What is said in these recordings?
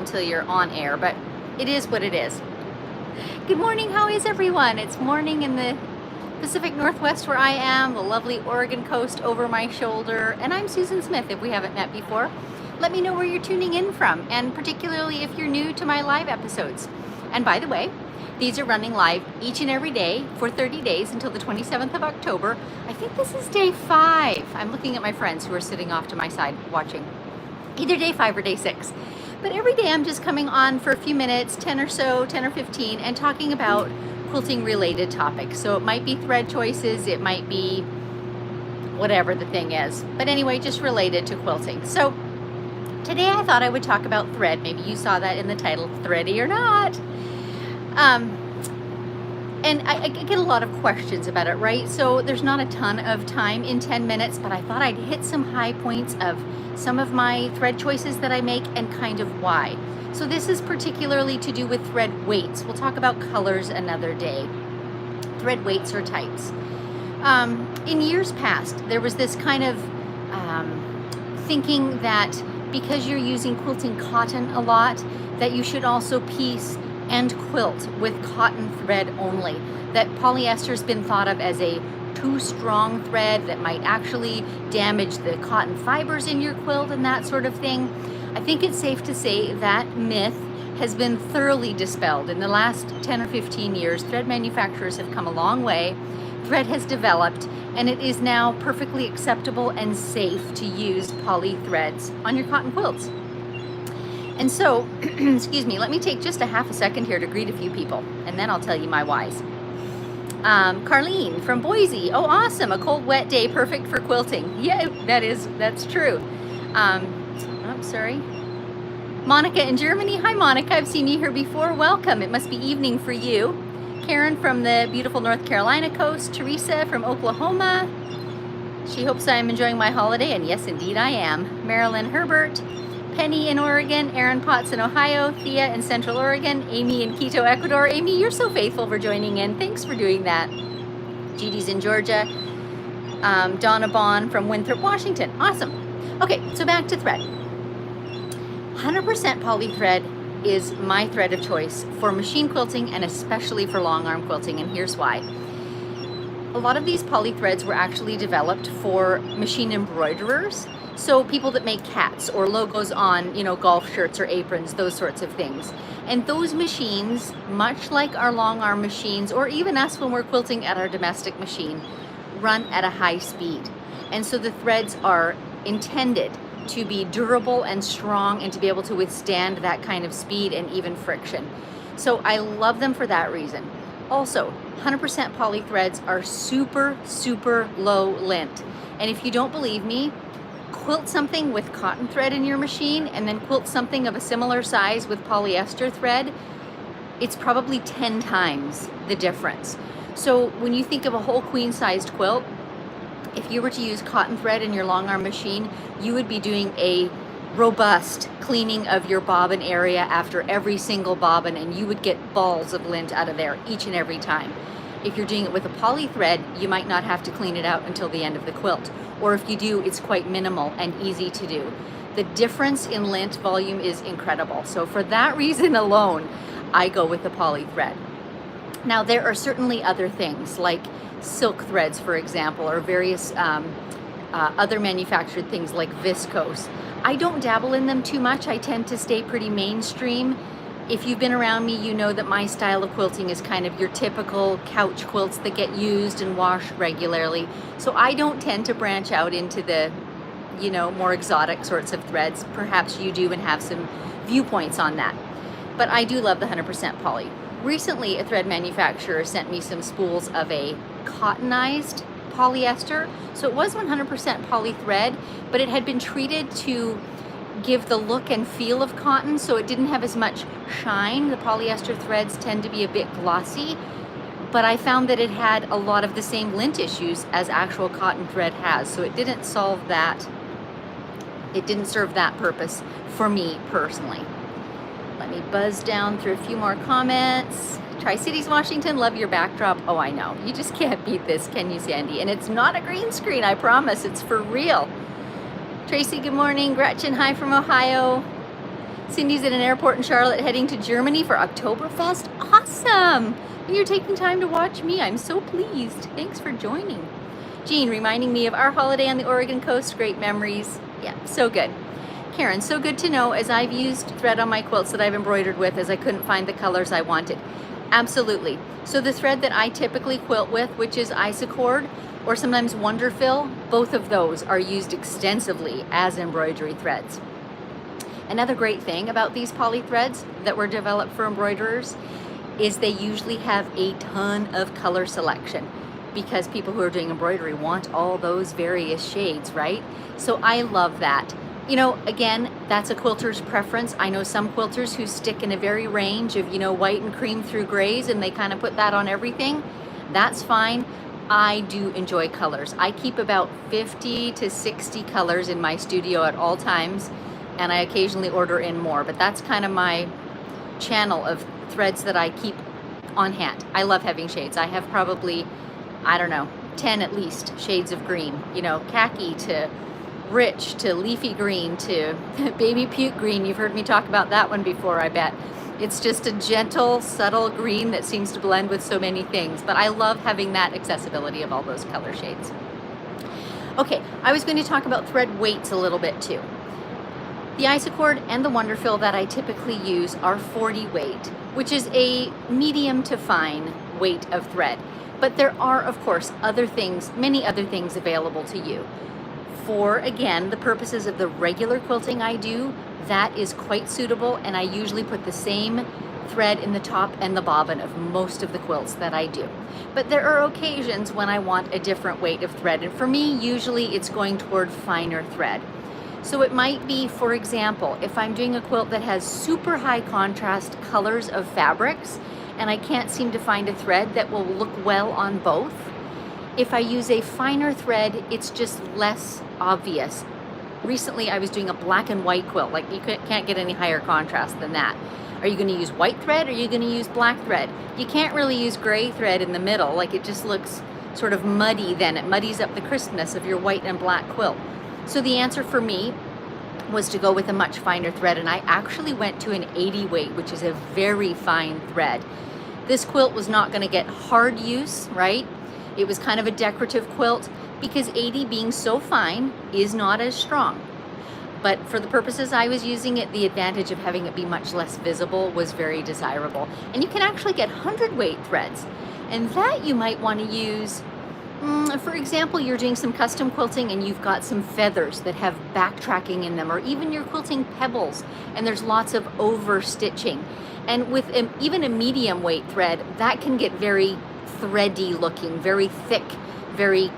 until you're on air, but it is what it is. Good morning, how is everyone? It's morning in the Pacific Northwest where I am, the lovely Oregon coast over my shoulder, and I'm Susan Smith. If we haven't met before, let me know where you're tuning in from, and particularly if you're new to my live episodes. And by the way, these are running live each and every day for 30 days until the 27th of October. I think this is day 5. I'm looking at my friends who are sitting off to my side watching. Either day 5 or day 6. But every day I'm just coming on for a few minutes, 10 or 15, and talking about quilting related topics. So it might be thread choices, it might be whatever the thing is. But anyway, just related to quilting. So today I thought I would talk about thread. Maybe you saw that in the title, Thready or Not. And I get a lot of questions about it, right? So there's not a ton of time in 10 minutes, but I thought I'd hit some high points of some of my thread choices that I make and kind of why. So this is particularly to do with thread weights. We'll talk about colors another day. Thread weights or types. In years past, there was this kind of thinking that because you're using quilting cotton a lot, that you should also piece and quilt with cotton thread only. That polyester's been thought of as a too strong thread that might actually damage the cotton fibers in your quilt and that sort of thing. I think it's safe to say that myth has been thoroughly dispelled. In the last 10 or 15 years, thread manufacturers have come a long way. Thread has developed, and it is now perfectly acceptable and safe to use poly threads on your cotton quilts. And so, excuse me, let me take just a half a second here to greet a few people, and then I'll tell you my whys. Carlene from Boise. Oh, awesome. A cold, wet day, perfect for quilting. Yeah, that's true. Sorry. Monica in Germany. Hi, Monica. I've seen you here before. Welcome. It must be evening for you. Karen from the beautiful North Carolina coast. Teresa from Oklahoma. She hopes I'm enjoying my holiday, and yes, indeed I am. Marilyn Herbert. Penny in Oregon, Aaron Potts in Ohio, Thea in Central Oregon, Amy in Quito, Ecuador. Amy, you're so faithful for joining in. Thanks for doing that. Judy's in Georgia. Donna Bond from Winthrop, Washington. Awesome. Okay, so back to thread. 100% poly thread is my thread of choice for machine quilting and especially for long arm quilting, and here's why. A lot of these poly threads were actually developed for machine embroiderers. So people that make hats or logos on, golf shirts or aprons, those sorts of things. And those machines, much like our long arm machines, or even us when we're quilting at our domestic machine, run at a high speed. And so the threads are intended to be durable and strong and to be able to withstand that kind of speed and even friction. So I love them for that reason. Also, 100% poly threads are super, super low lint. And if you don't believe me, quilt something with cotton thread in your machine and then quilt something of a similar size with polyester thread, it's probably 10 times the difference. So when you think of a whole queen-sized quilt, if you were to use cotton thread in your long arm machine, you would be doing a robust cleaning of your bobbin area after every single bobbin, and you would get balls of lint out of there each and every time. If you're doing it with a poly thread, you might not have to clean it out until the end of the quilt. Or if you do, it's quite minimal and easy to do. The difference in lint volume is incredible. So for that reason alone, I go with the poly thread. Now there are certainly other things like silk threads, for example, or various other manufactured things like viscose. I don't dabble in them too much. I tend to stay pretty mainstream. If you've been around me, you know that my style of quilting is kind of your typical couch quilts that get used and washed regularly. So I don't tend to branch out into the, more exotic sorts of threads. Perhaps you do and have some viewpoints on that. But I do love the 100% poly. Recently, a thread manufacturer sent me some spools of a cottonized polyester. So it was 100% poly thread, but it had been treated to give the look and feel of cotton, so it didn't have as much shine. The polyester threads tend to be a bit glossy, but I found that it had a lot of the same lint issues as actual cotton thread has, so it didn't solve that. It didn't serve that purpose for me personally. Let me buzz down through a few more comments. Tri-Cities, Washington, love your backdrop. Oh, I know. You just can't beat this, can you, Sandy? And it's not a green screen, I promise. It's for real. Tracy, good morning. Gretchen, hi from Ohio. Cindy's at an airport in Charlotte heading to Germany for Oktoberfest. Awesome! And you're taking time to watch me. I'm so pleased. Thanks for joining. Jean reminding me of our holiday on the Oregon coast. Great memories. Yeah, so good. Karen, so good to know, as I've used thread on my quilts that I've embroidered with, as I couldn't find the colors I wanted. Absolutely. So the thread that I typically quilt with, which is Isacord or sometimes Wonderfill, both of those are used extensively as embroidery threads. Another great thing about these poly threads that were developed for embroiderers is they usually have a ton of color selection, because people who are doing embroidery want all those various shades, right? So I love that. You know, again, that's a quilter's preference. I know some quilters who stick in a very range of, you know, white and cream through grays, and they kind of put that on everything. That's fine. I do enjoy colors. I keep about 50 to 60 colors in my studio at all times, and I occasionally order in more, but that's kind of my channel of threads that I keep on hand. I love having shades. I have probably, I don't know, 10 at least shades of green, you know, khaki to rich to leafy green to baby puke green. You've heard me talk about that one before, I bet. It's just a gentle, subtle green that seems to blend with so many things, but I love having that accessibility of all those color shades. Okay, I was going to talk about thread weights a little bit too. The Isacord and the Wonderfill that I typically use are 40 weight, which is a medium to fine weight of thread. But there are, of course, other things, many other things available to you. For, again, the purposes of the regular quilting I do, that is quite suitable, and I usually put the same thread in the top and the bobbin of most of the quilts that I do. But there are occasions when I want a different weight of thread, and for me, usually it's going toward finer thread. So it might be, for example, if I'm doing a quilt that has super high contrast colors of fabrics, and I can't seem to find a thread that will look well on both, if I use a finer thread, it's just less obvious. Recently, I was doing a black and white quilt. Like, you can't get any higher contrast than that. Are you going to use white thread, or are you going to use black thread? You can't really use gray thread in the middle. Like, it just looks sort of muddy then. It muddies up the crispness of your white and black quilt. So the answer for me was to go with a much finer thread, and I actually went to an 80 weight, which is a very fine thread. This quilt was not going to get hard use, right? It was kind of a decorative quilt, because 80 being so fine is not as strong. But for the purposes I was using it, the advantage of having it be much less visible was very desirable. And you can actually get 100 weight threads, and that you might want to use, for example, you're doing some custom quilting and you've got some feathers that have backtracking in them, or even you're quilting pebbles and there's lots of over stitching. And with even a medium weight thread, that can get very thready looking, very thick, very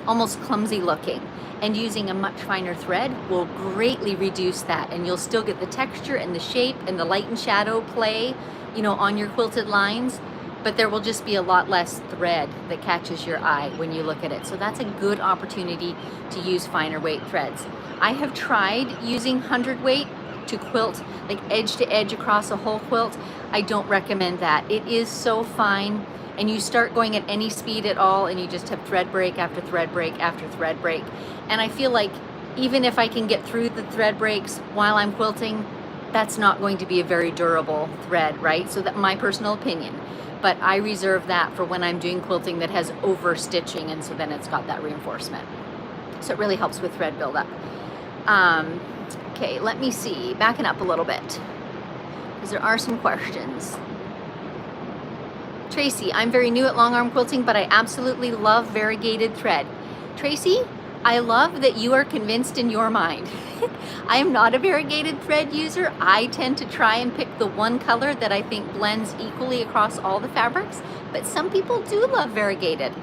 almost clumsy looking. And using a much finer thread will greatly reduce that, and you'll still get the texture and the shape and the light and shadow play, you know, on your quilted lines, but there will just be a lot less thread that catches your eye when you look at it. So that's a good opportunity to use finer weight threads. I have tried using 100 weight to quilt like edge to edge across a whole quilt. I don't recommend that. It is so fine, and you start going at any speed at all, and you just have thread break after thread break after thread break. And I feel like even if I can get through the thread breaks while I'm quilting, that's not going to be a very durable thread, right? So that's my personal opinion. But I reserve that for when I'm doing quilting that has over stitching, and so then it's got that reinforcement. So it really helps with thread buildup. Okay, let me see, backing up a little bit, because there are some questions. Tracy, I'm very new at long arm quilting, but I absolutely love variegated thread. Tracy, I love that you are convinced in your mind. I am not a variegated thread user. I tend to try and pick the one color that I think blends equally across all the fabrics, but some people do love variegated.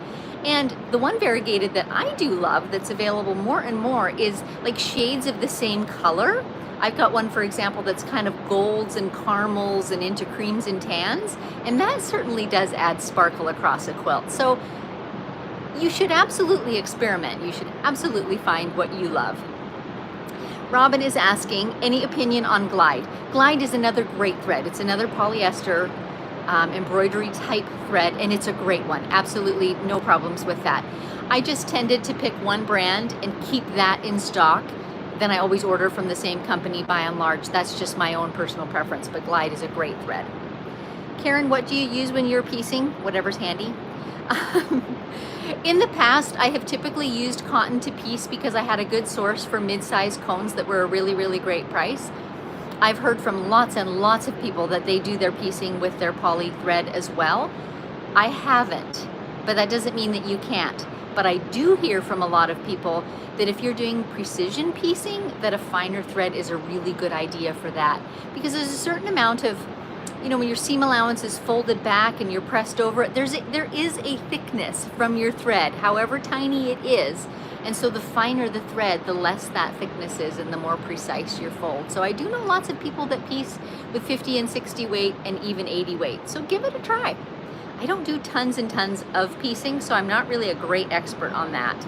And the one variegated that I do love that's available more and more is like shades of the same color. I've got one, for example, that's kind of golds and caramels and into creams and tans, and that certainly does add sparkle across a quilt. So you should absolutely experiment. You should absolutely find what you love. Robin is asking, any opinion on Glide? Glide is another great thread. It's another polyester embroidery type thread, and it's a great one. Absolutely no problems with that. I just tended to pick one brand and keep that in stock then I always order from the same company by and large. That's just my own personal preference, but Glide is a great thread. Karen, what do you use when you're piecing? Whatever's handy. In the past, I have typically used cotton to piece because I had a good source for mid-sized cones that were a really, really great price. I've heard from lots and lots of people that they do their piecing with their poly thread as well. I haven't, but that doesn't mean that you can't. But I do hear from a lot of people that if you're doing precision piecing, that a finer thread is a really good idea for that. Because there's a certain amount of, you know, when your seam allowance is folded back and you're pressed over it, there is a thickness from your thread, however tiny it is. And so the finer the thread, the less that thickness is and the more precise your fold. So I do know lots of people that piece with 50 and 60 weight and even 80 weight. So give it a try. I don't do tons and tons of piecing, so I'm not really a great expert on that.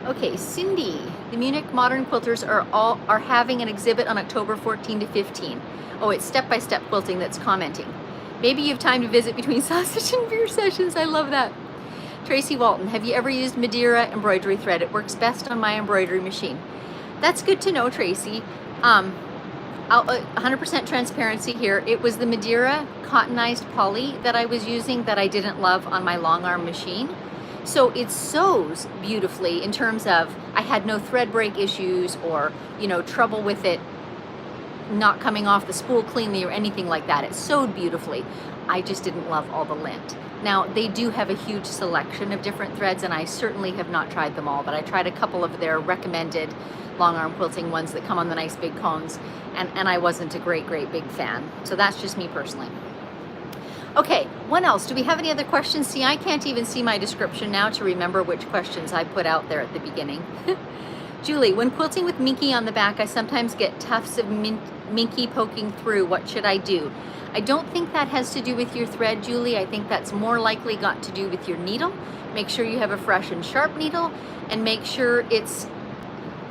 Okay, Cindy, the Munich Modern Quilters are having an exhibit on October 14 to 15. Oh, it's step-by-step quilting that's commenting. Maybe you have time to visit between sausage and beer sessions. I love that. Tracy Walton, have you ever used Madeira embroidery thread? It works best on my embroidery machine. That's good to know, Tracy. 100% transparency here. It was the Madeira cottonized poly that I was using that I didn't love on my long arm machine. So it sews beautifully in terms of I had no thread break issues or, you know, trouble with it not coming off the spool cleanly or anything like that. It sewed beautifully. I just didn't love all the lint. Now, they do have a huge selection of different threads, and I certainly have not tried them all, but I tried a couple of their recommended long arm quilting ones that come on the nice big cones, and I wasn't a great big fan. So that's just me personally. Okay, what else? Do we have any other questions? See, I can't even see my description now to remember which questions I put out there at the beginning. Julie, when quilting with minky on the back, I sometimes get tufts of minky poking through. What should I do? I don't think that has to do with your thread, Julie. I think that's more likely got to do with your needle. Make sure you have a fresh and sharp needle, and make sure it's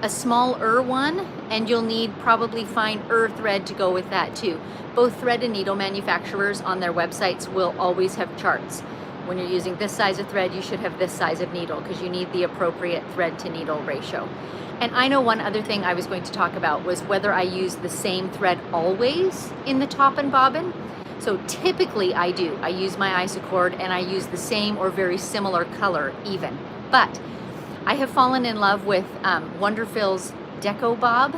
a smaller one, and you'll need probably finer thread to go with that too. Both thread and needle manufacturers on their websites will always have charts. When you're using this size of thread, you should have this size of needle because you need the appropriate thread to needle ratio. And I know one other thing I was going to talk about was whether I use the same thread always in the top and bobbin. So typically I do. I use my isocord and I use the same or very similar color even. But I have fallen in love with Wonderfil's Deco Bob,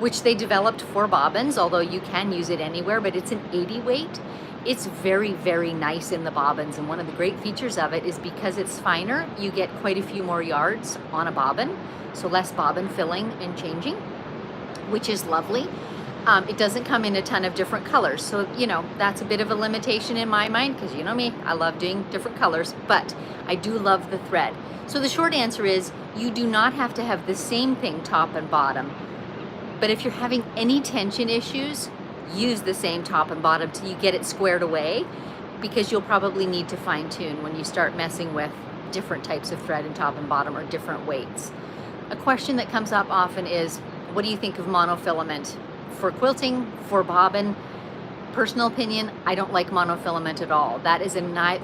which they developed for bobbins, although you can use it anywhere, but it's an 80 weight. It's very nice in the bobbins, and one of the great features of it is because it's finer, you get quite a few more yards on a bobbin, so less bobbin filling and changing, which is lovely. It doesn't come in a ton of different colors, so you know that's a bit of a limitation in my mind because you know me, I love doing different colors, but I do love the thread. So the short answer is you do not have to have the same thing top and bottom, but if you're having any tension issues, use the same top and bottom till you get it squared away, because you'll probably need to fine tune when you start messing with different types of thread in top and bottom or different weights. A question that comes up often is, what do you think of monofilament? For quilting, for bobbin, personal opinion, I don't like monofilament at all. That is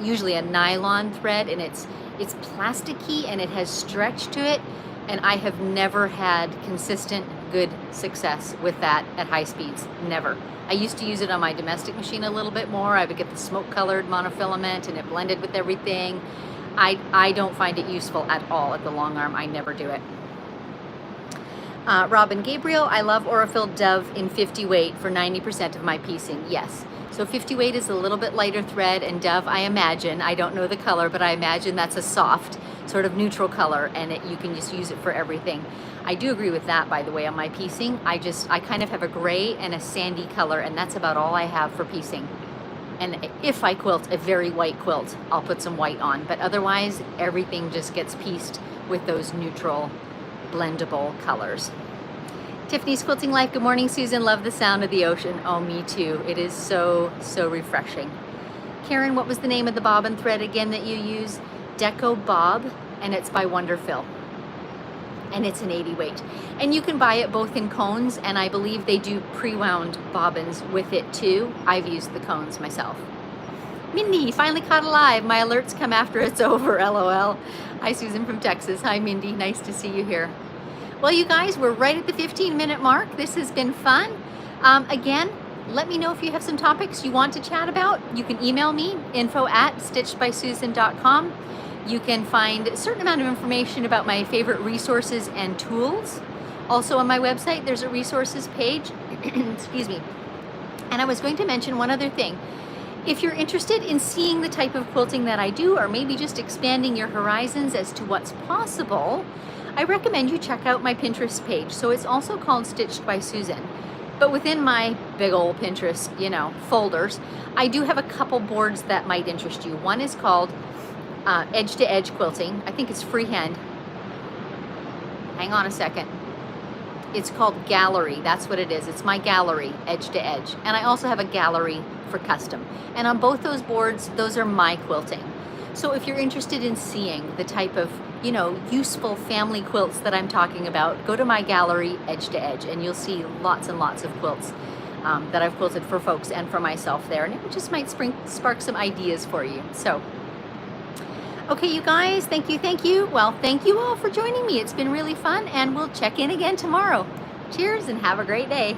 usually a nylon thread, and it's plasticky and it has stretch to it, and I have never had consistent good success with that at high speeds. Never. I used to use it on my domestic machine a little bit more. I would get the smoke colored monofilament and it blended with everything. I don't find it useful at all at the long arm. I never do it. Robin Gabriel, I love Aurifil Dove in 50 weight for 90% of my piecing. Yes. So 50 weight is a little bit lighter thread, and Dove, I imagine, I don't know the color, but I imagine that's a soft sort of neutral color, and you can just use it for everything. I do agree with that, by the way, on my piecing. I kind of have a gray and a sandy color, and that's about all I have for piecing. And if I quilt a very white quilt, I'll put some white on, but otherwise everything just gets pieced with those neutral blendable colors. Tiffany's Quilting Life, good morning, Susan. Love the sound of the ocean. Oh, me too. It is so refreshing. Karen, what was the name of the bobbin thread again that you use? Deco Bob, and it's by Wonderfil. And it's an 80 weight. And you can buy it both in cones, and I believe they do pre-wound bobbins with it too. I've used the cones myself. Mindy, finally caught alive. My alerts come after it's over, LOL. Hi, Susan from Texas. Hi, Mindy. Nice to see you here. Well, you guys, we're right at the 15-minute mark. This has been fun. Again, let me know if you have some topics you want to chat about. You can email me, info@stitchedbysusan.com. You can find a certain amount of information about my favorite resources and tools. Also on my website, there's a resources page. Excuse me. And I was going to mention one other thing. If you're interested in seeing the type of quilting that I do, or maybe just expanding your horizons as to what's possible, I recommend you check out my Pinterest page. So it's also called Stitched by Susan. But within my big old Pinterest, folders, I do have a couple boards that might interest you. One is called Edge to Edge Quilting. I think it's freehand. Hang on a second. It's called Gallery. That's what it is. It's my gallery, Edge to Edge. And I also have a gallery for custom. And on both those boards, those are my quilting. So if you're interested in seeing the type of, useful family quilts that I'm talking about, go to my gallery, Edge to Edge, and you'll see lots and lots of quilts that I've quilted for folks and for myself there. And it just might spark some ideas for you. So, okay, you guys, thank you. Well, thank you all for joining me. It's been really fun, and we'll check in again tomorrow. Cheers and have a great day.